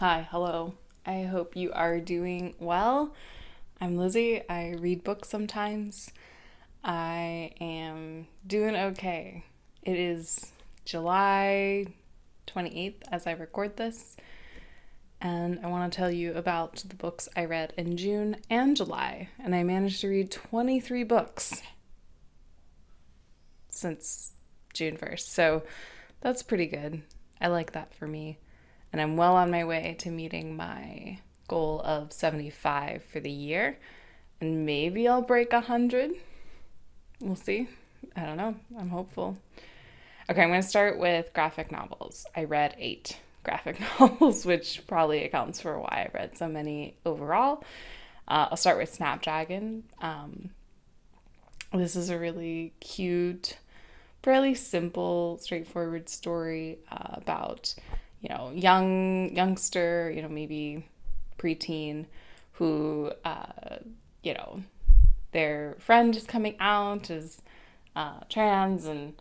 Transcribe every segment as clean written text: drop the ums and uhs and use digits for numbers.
Hi, hello. I hope you are doing well. I'm Lizzie. I read books sometimes. I am doing okay. It is July 28th as I record this, and I want to tell you about the books I read in June and July. And I managed to read 23 books since June 1st, so that's pretty good. I like that for me. And I'm well on my way to meeting my goal of 75 for the year. And maybe I'll break 100. We'll see. I don't know. I'm hopeful. Okay, I'm going to start with graphic novels. I read 8 graphic novels, which probably accounts for why I read so many overall. I'll start with Snapdragon. This is a really cute, fairly simple, straightforward story about youngster, maybe preteen, who, their friend is coming out as trans, and,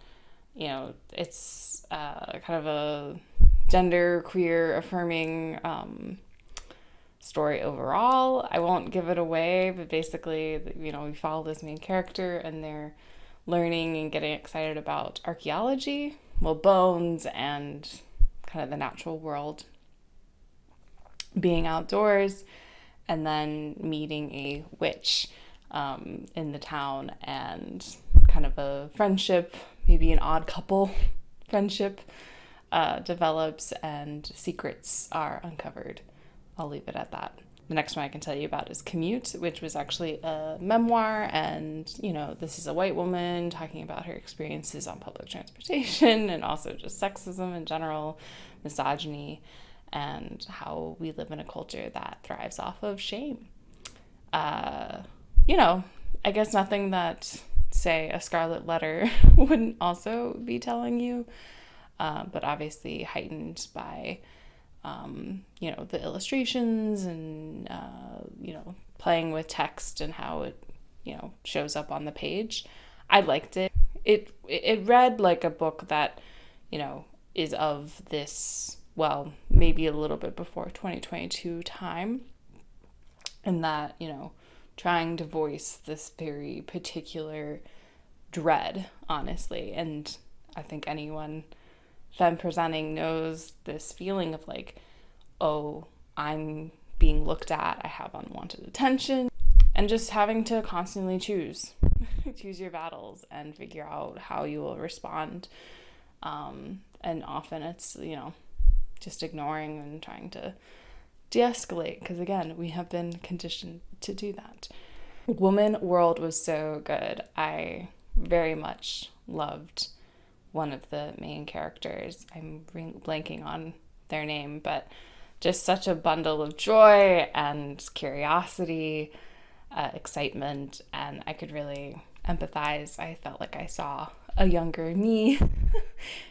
it's kind of a gender queer affirming story overall. I won't give it away, but basically, we follow this main character, and they're learning and getting excited about archaeology, bones, and kind of the natural world, being outdoors, and then meeting a witch in the town, and kind of a friendship, maybe an odd couple friendship, develops, and secrets are uncovered. I'll leave it at that. The next one I can tell you about is Commute, which was actually a memoir, and, this is a white woman talking about her experiences on public transportation and also just sexism in general, misogyny, and how we live in a culture that thrives off of shame. I guess nothing that, say, a Scarlet Letter wouldn't also be telling you, but obviously heightened by the illustrations and, playing with text and how it, shows up on the page. I liked it. It read like a book that, is of this, maybe a little bit before 2022 time. And that, trying to voice this very particular dread, honestly. And I think anyone femme presenting knows this feeling of like, oh, I'm being looked at, I have unwanted attention, and just having to constantly choose your battles and figure out how you will respond. And often it's, just ignoring and trying to de-escalate, because again, we have been conditioned to do that. Woman World was so good. I very much loved one of the main characters. I'm blanking on their name, but just such a bundle of joy and curiosity, excitement, and I could really empathize. I felt like I saw a younger me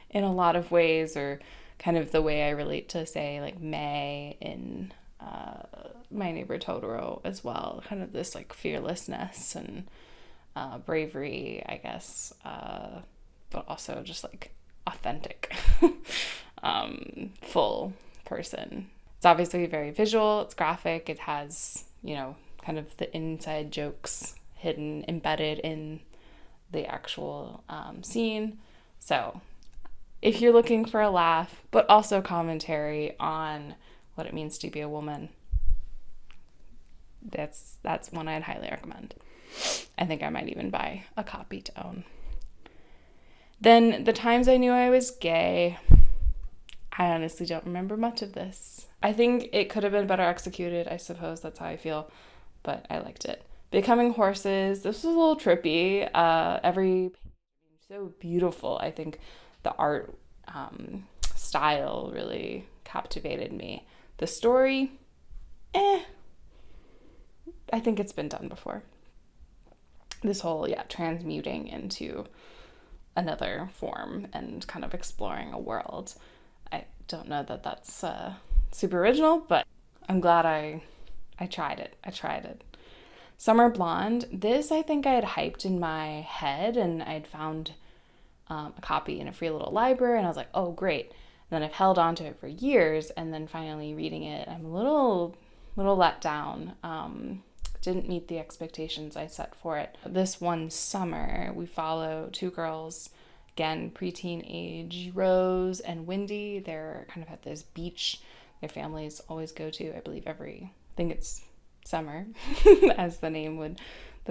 in a lot of ways, or kind of the way I relate to, say, like May in My Neighbor Totoro as well. Kind of this like fearlessness and bravery, I guess, but also just like authentic, full person. It's obviously very visual, it's graphic, it has, kind of the inside jokes hidden, embedded in the actual scene. So if you're looking for a laugh, but also commentary on what it means to be a woman, that's one I'd highly recommend. I think I might even buy a copy to own. Then The Times I Knew I Was Gay. I honestly don't remember much of this. I think it could have been better executed. I suppose that's how I feel, but I liked it. Becoming Horses. This was a little trippy. Every page so beautiful. I think the art style really captivated me. The story, I think it's been done before. This whole, transmuting into another form and kind of exploring a world. I don't know that that's super original, but I'm glad I tried it. Summer Blonde. This I think I had hyped in my head, and I'd found a copy in a free little library, and I was like, oh, great. then I've held on to it for years, and then finally reading it, I'm a little let down. Didn't meet the expectations I set for it. This one summer, we follow two girls, again, preteen age, Rose and Wendy. They're kind of at this beach their families always go to, I believe I think it's summer, as the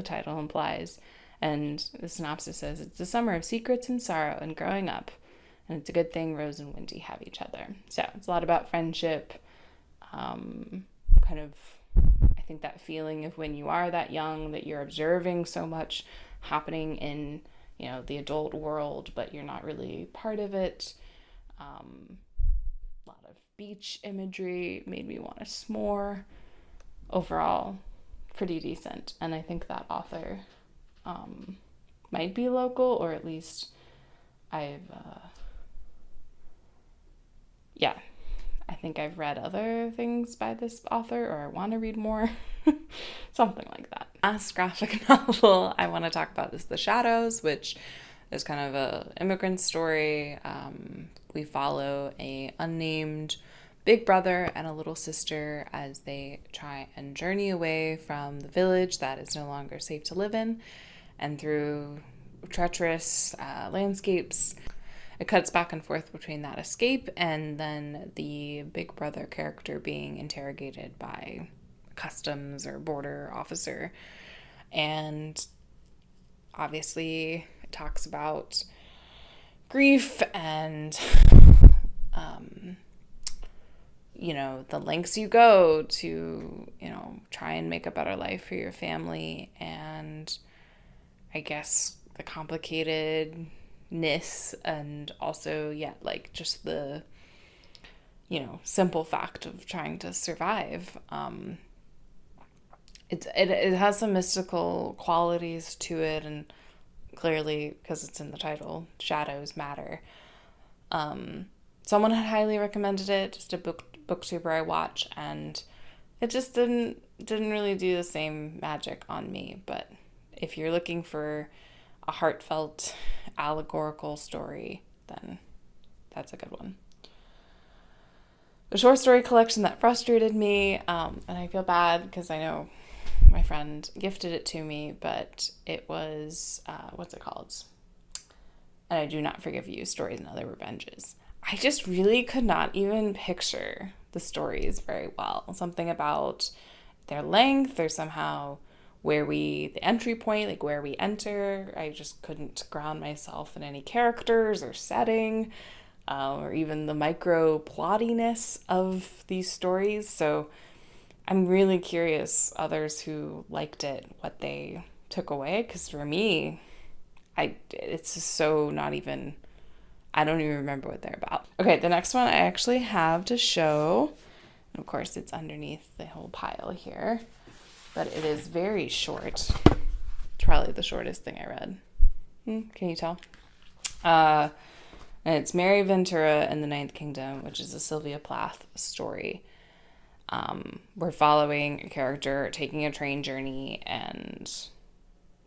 title implies. And the synopsis says, it's the summer of secrets and sorrow and growing up. And it's a good thing Rose and Wendy have each other. So it's a lot about friendship, kind of, I think that feeling of when you are that young, that you're observing so much happening in, the adult world, but you're not really part of it. A lot of beach imagery made me want to s'more. Overall, pretty decent. And I think that author might be local, or at least I think I've read other things by this author, or I want to read more. Something like that. Last graphic novel I want to talk about is The Shadows, which is kind of a immigrant story. We follow a unnamed big brother and a little sister as they try and journey away from the village that is no longer safe to live in, and through treacherous landscapes. It cuts back and forth between that escape and then the big brother character being interrogated by customs or border officer. And obviously it talks about grief and, the lengths you go to, try and make a better life for your family. And I guess the complicatedness and also, just the, simple fact of trying to survive. It has some mystical qualities to it, and clearly, because it's in the title, shadows matter. Someone had highly recommended it, just a booktuber I watch, and it just didn't really do the same magic on me. But if you're looking for a heartfelt, allegorical story, then that's a good one. The short story collection that frustrated me, and I feel bad because I know my friend gifted it to me, but it was, what's it called? And I Do Not Forgive You, Stories and Other Revenges. I just really could not even picture the stories very well. Something about their length or somehow the entry point, like where we enter, I just couldn't ground myself in any characters or setting, or even the micro plottiness of these stories. So I'm really curious, others who liked it, what they took away, because for me, it's just so not even, I don't even remember what they're about. Okay, the next one I actually have to show, and of course it's underneath the whole pile here, but it is very short. It's probably the shortest thing I read. Can you tell? And it's Mary Ventura and the Ninth Kingdom, which is a Sylvia Plath story. We're following a character taking a train journey, and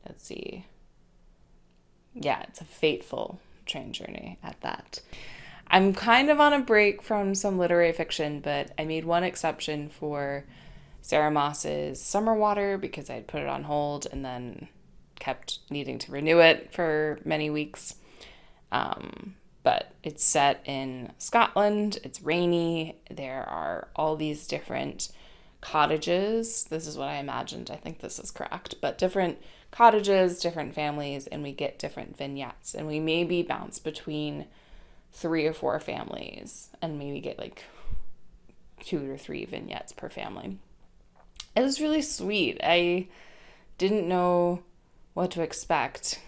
let's see. Yeah, it's a fateful train journey at that. I'm kind of on a break from some literary fiction, but I made one exception for Sarah Moss's Summerwater because I'd put it on hold and then kept needing to renew it for many weeks. But it's set in Scotland. It's rainy. There are all these different cottages. This is what I imagined. I think this is correct. But different cottages, different families, and we get different vignettes. And we maybe bounce between 3 or 4 families and maybe get like 2 or 3 vignettes per family. It was really sweet. I didn't know what to expect.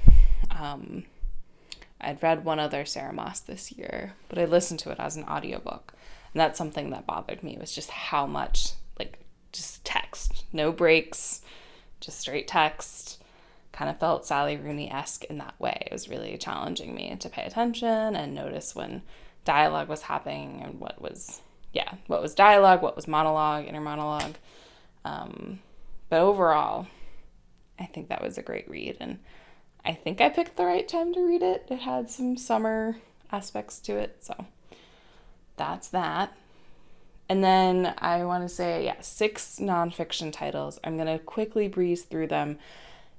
I'd read one other Sarah Moss this year, but I listened to it as an audiobook. And that's something that bothered me, was just how much, just text. No breaks, just straight text. Kind of felt Sally Rooney-esque in that way. It was really challenging me to pay attention and notice when dialogue was happening and what was dialogue, what was monologue, inner monologue. But overall, I think that was a great read, and I think I picked the right time to read it. It had some summer aspects to it, so that's that. And then I want to say, 6 nonfiction titles. I'm going to quickly breeze through them.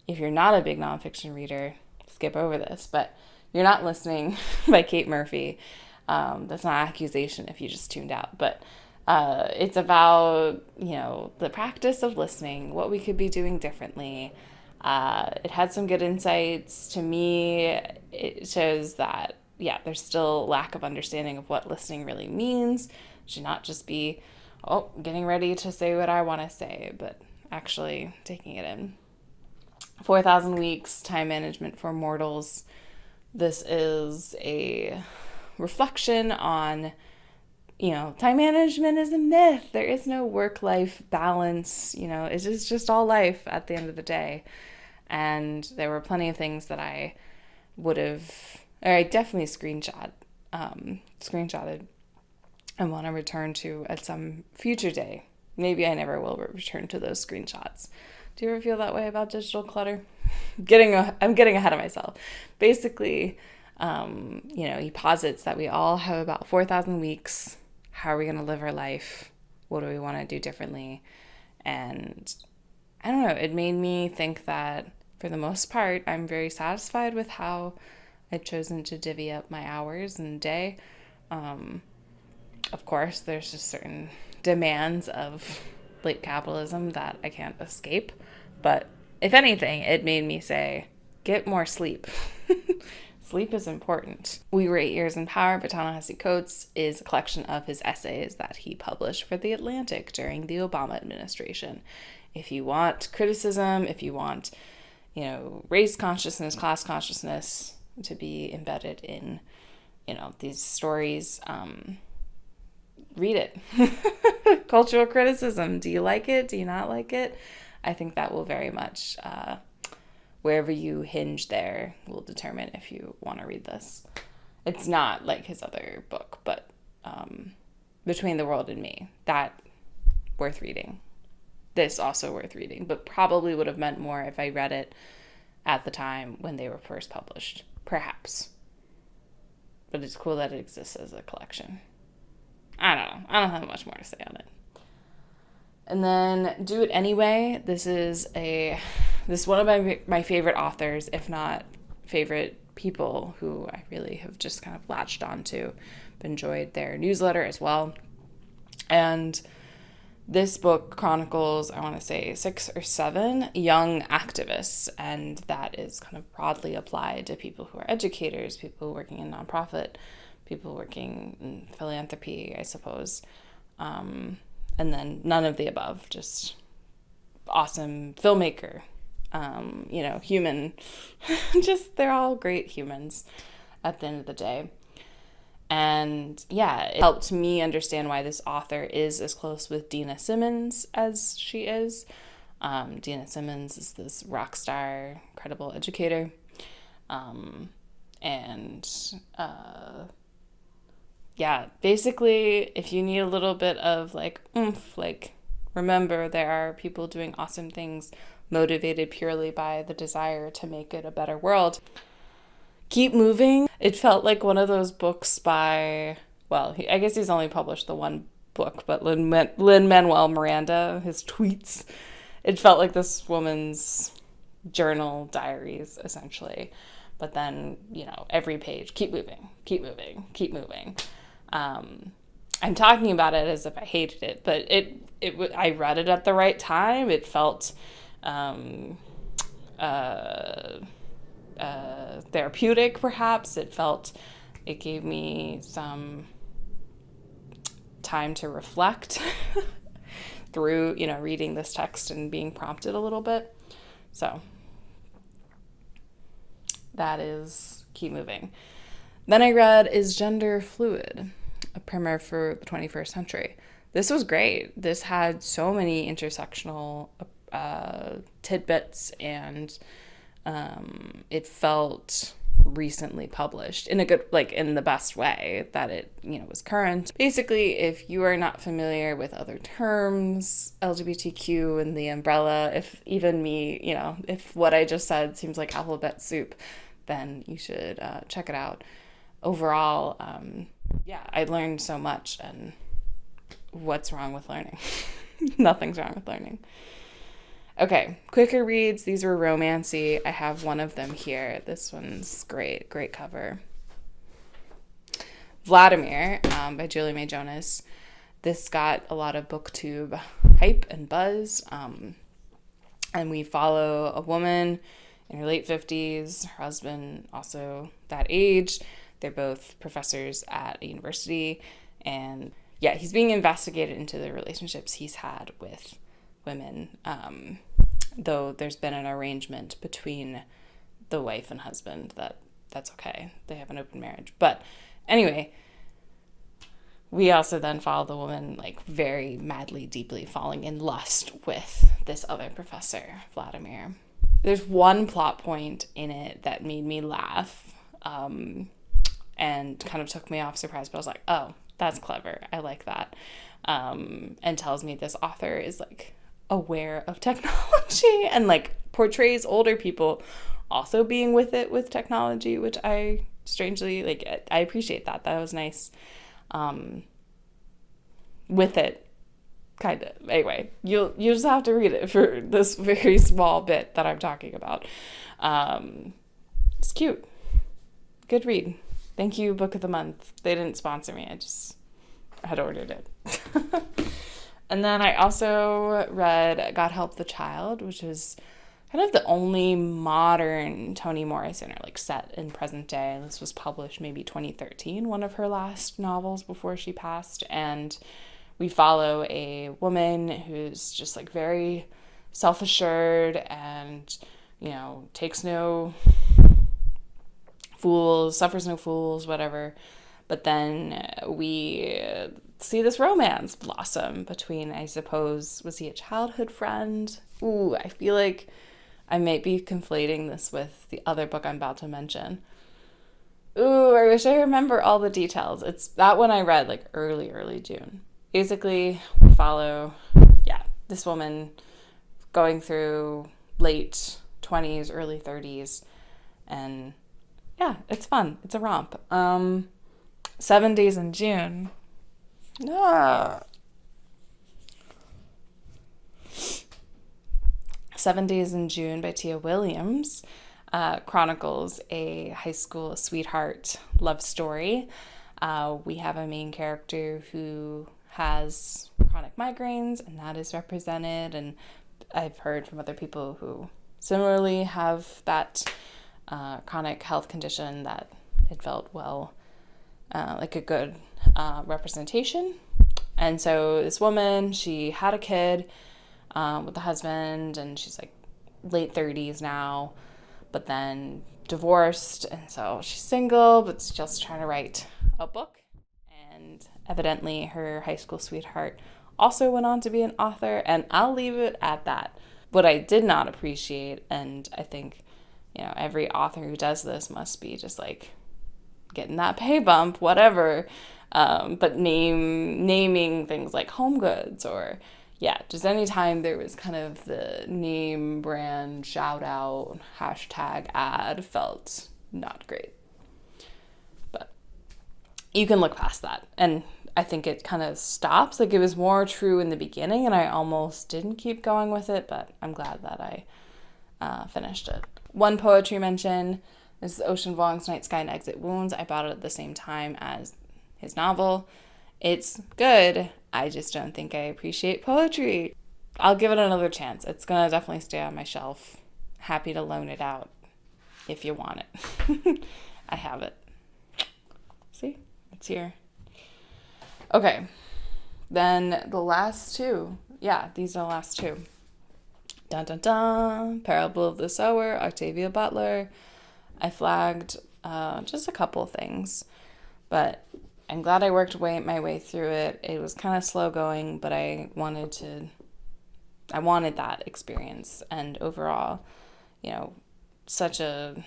If you're not a big nonfiction reader, skip over this. But You're Not Listening by Kate Murphy. That's not an accusation if you just tuned out. But it's about, the practice of listening, what we could be doing differently. It had some good insights. To me, it shows that, there's still lack of understanding of what listening really means. It should not just be, getting ready to say what I want to say, but actually taking it in. 4,000 Weeks, Time Management for Mortals. This is a reflection on, time management is a myth. There is no work-life balance. It is just all life at the end of the day. And there were plenty of things that I definitely screenshotted and want to return to at some future day. Maybe I never will return to those screenshots. Do you ever feel that way about digital clutter? I'm getting ahead of myself. Basically, he posits that we all have about 4,000 weeks. How are we going to live our life? What do we want to do differently? And I don't know, it made me think that for the most part, I'm very satisfied with how I've chosen to divvy up my hours and day. Of course, there's just certain demands of late capitalism that I can't escape. But if anything, it made me say, get more sleep. Sleep is important. We Were 8 Years in Power by Ta-Nehisi Coates is a collection of his essays that he published for The Atlantic during the Obama administration. If you want criticism, if you want, race consciousness, class consciousness to be embedded in, these stories, read it. Cultural criticism. Do you like it? Do you not like it? I think that will very much, wherever you hinge there, will determine if you want to read this. It's not like his other book, but Between the World and Me, that worth reading. This also worth reading, but probably would have meant more if I read it at the time when they were first published, perhaps. But it's cool that it exists as a collection. I don't know. I don't have much more to say on it. And then Do It Anyway. This is one of my favorite authors, if not favorite people, who I really have just kind of latched onto. I've enjoyed their newsletter as well. And this book chronicles, I want to say, 6 or 7 young activists, and that is kind of broadly applied to people who are educators, people working in nonprofit, people working in philanthropy, I suppose. And then none of the above, just awesome filmmaker, human. Just, they're all great humans at the end of the day. And it helped me understand why this author is as close with Dina Simmons as she is. Dina Simmons is this rock star, incredible educator. Basically, if you need a little bit of oomph, remember there are people doing awesome things motivated purely by the desire to make it a better world. Keep Moving. It felt like one of those books by, I guess he's only published the one book, but Lin-Manuel Miranda, his tweets. It felt like this woman's journal diaries, essentially. But then, every page, keep moving, keep moving, keep moving. I'm talking about it as if I hated it, but I read it at the right time. It felt therapeutic, perhaps. It gave me some time to reflect through, reading this text and being prompted a little bit. So that is Keep Moving. Then I read Is Gender Fluid? A Primer for the 21st Century. This was great. This had so many intersectional tidbits, and it felt recently published in a good, in the best way that it, was current. Basically, if you are not familiar with other terms, LGBTQ and the umbrella, if even me, if what I just said seems like alphabet soup, then you should check it out. overall, I learned so much, and what's wrong with learning? Nothing's wrong with learning. Okay, quicker reads. These were romancy. I have one of them here. This one's great. Great cover. Vladimir by Julie May Jonas. This got a lot of booktube hype and buzz. And we follow a woman in her late 50s, her husband also that age. They're both professors at a university. And yeah, he's being investigated into the relationships he's had with women, though there's been an arrangement between the wife and husband that's okay. They have an open marriage. But anyway, we also then follow the woman like very madly, deeply falling in lust with this other professor, Vladimir. There's one plot point in it that made me laugh, and kind of took me off surprise, but I was like, oh, that's clever. I like that. And tells me this author is like aware of technology and like portrays older people also being with technology, which I strangely like. I appreciate that. That was nice. With it, kind of. Anyway, you just have to read it for this very small bit that I'm talking about. It's cute. Good read. Thank you, Book of the Month. They didn't sponsor me. I just had ordered it. And then I also read God Help the Child, which is kind of the only modern Toni Morrison, or like set in present day. This was published maybe 2013, one of her last novels before she passed. And we follow a woman who's just like very self-assured and, you know, takes no fools, suffers no fools, whatever. But then we see this romance blossom between, I suppose, was he a childhood friend? Ooh, I feel like I might be conflating this with the other book I'm about to mention. Ooh, I wish I remember all the details. It's that one I read like early June. Basically, we follow, this woman going through late 20s, early 30s, and it's fun. It's a romp. 7 Days in June. 7 Days in June by Tia Williams chronicles a high school sweetheart love story. We have a main character who has chronic migraines, and that is represented. And I've heard from other people who similarly have that chronic health condition that it felt like a good representation. And so this woman, she had a kid with the husband, and she's like late 30s now, but then divorced, and so she's single, but just trying to write a book. And evidently her high school sweetheart also went on to be an author, and I'll leave it at that. What I did not appreciate, and I think, you know, every author who does this must be just like getting that pay bump, whatever, but naming things like Home Goods, or just anytime there was kind of the name brand shout out hashtag ad felt not great. But you can look past that, and I think it kind of stops. Like, it was more true in the beginning, and I almost didn't keep going with it, but I'm glad that I finished it. One poetry mention is Oceanvolg's Night Sky and Exit Wounds. I bought it at the same time as his novel. It's good. I just don't think I appreciate poetry. I'll give it another chance. It's gonna definitely stay on my shelf. Happy to loan it out if you want it. I have it. See? It's here. Okay. Then the last two. Yeah, these are the last two. Dun dun dun. Parable of the Sower, Octavia Butler. I flagged just a couple things, but I'm glad I worked my way through it. It was kind of slow going, but I wanted that experience. And overall, you know, such a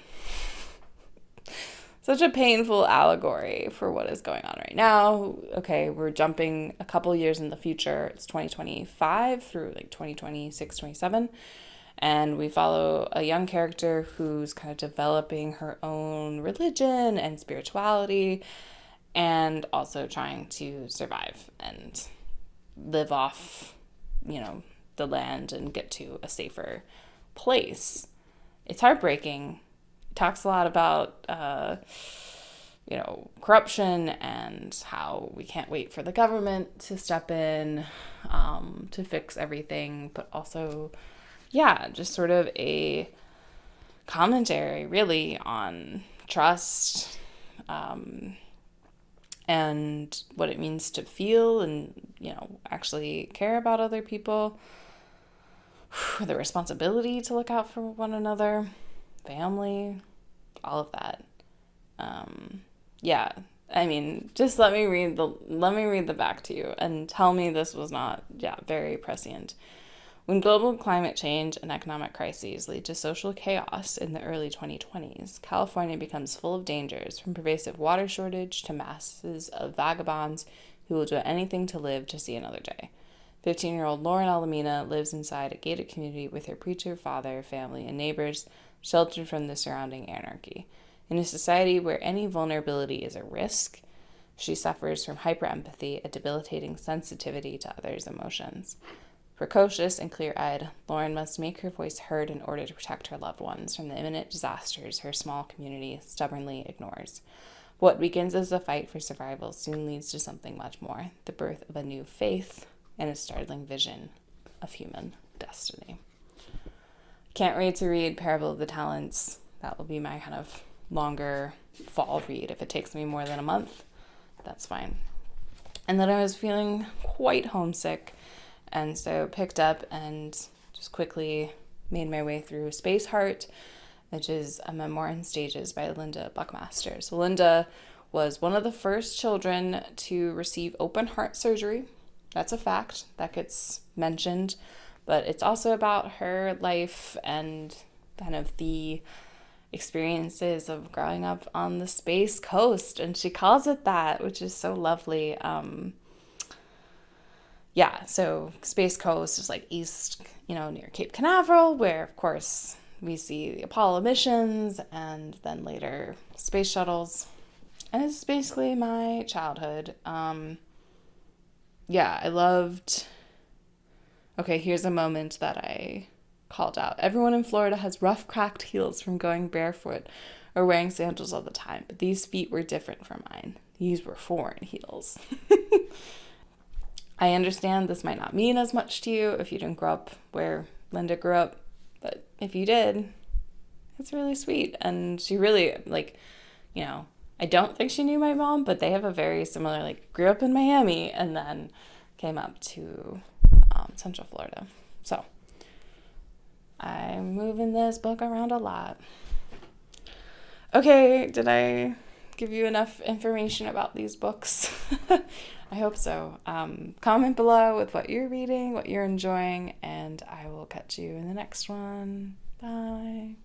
painful allegory for what is going on right now. Okay, we're jumping a couple years in the future. It's 2025 through like 2026, 27. And we follow a young character who's kind of developing her own religion and spirituality, and also trying to survive and live off, the land and get to a safer place. It's heartbreaking. It talks a lot about, corruption and how we can't wait for the government to step in to fix everything, but also, just sort of a commentary, really, on trust and what it means to feel and, actually care about other people, the responsibility to look out for one another, family, all of that. Just let me read the back to you and tell me this was not, very prescient. When global climate change and economic crises lead to social chaos in the early 2020s, California becomes full of dangers, from pervasive water shortage to masses of vagabonds who will do anything to live to see another day. 15-year-old Lauren Alamina lives inside a gated community with her preacher father, family, and neighbors, sheltered from the surrounding anarchy. In a society where any vulnerability is a risk, she suffers from hyperempathy, a debilitating sensitivity to others' emotions. Precocious and clear-eyed, Lauren must make her voice heard in order to protect her loved ones from the imminent disasters her small community stubbornly ignores. What begins as a fight for survival soon leads to something much more, the birth of a new faith and a startling vision of human destiny. Can't wait to read Parable of the Talents. That will be my kind of longer fall read. If it takes me more than a month, that's fine. And then I was feeling quite homesick, and so picked up and just quickly made my way through Space Heart, which is a memoir in stages by Linda Buckmaster. So Linda was one of the first children to receive open heart surgery. That's a fact that gets mentioned, but it's also about her life and kind of the experiences of growing up on the Space Coast, and she calls it that, which is so lovely. So Space Coast is like east, near Cape Canaveral, where of course we see the Apollo missions and then later space shuttles. And it's basically my childhood. I loved... Okay, here's a moment that I called out. Everyone in Florida has rough, cracked heels from going barefoot or wearing sandals all the time, but these feet were different from mine. These were foreign heels. I understand this might not mean as much to you if you didn't grow up where Linda grew up, but if you did, it's really sweet. And she really, I don't think she knew my mom, but they have a very similar, grew up in Miami and then came up to Central Florida. So I'm moving this book around a lot. Okay, did I give you enough information about these books? I hope so. Comment below with what you're reading, what you're enjoying, and I will catch you in the next one. Bye.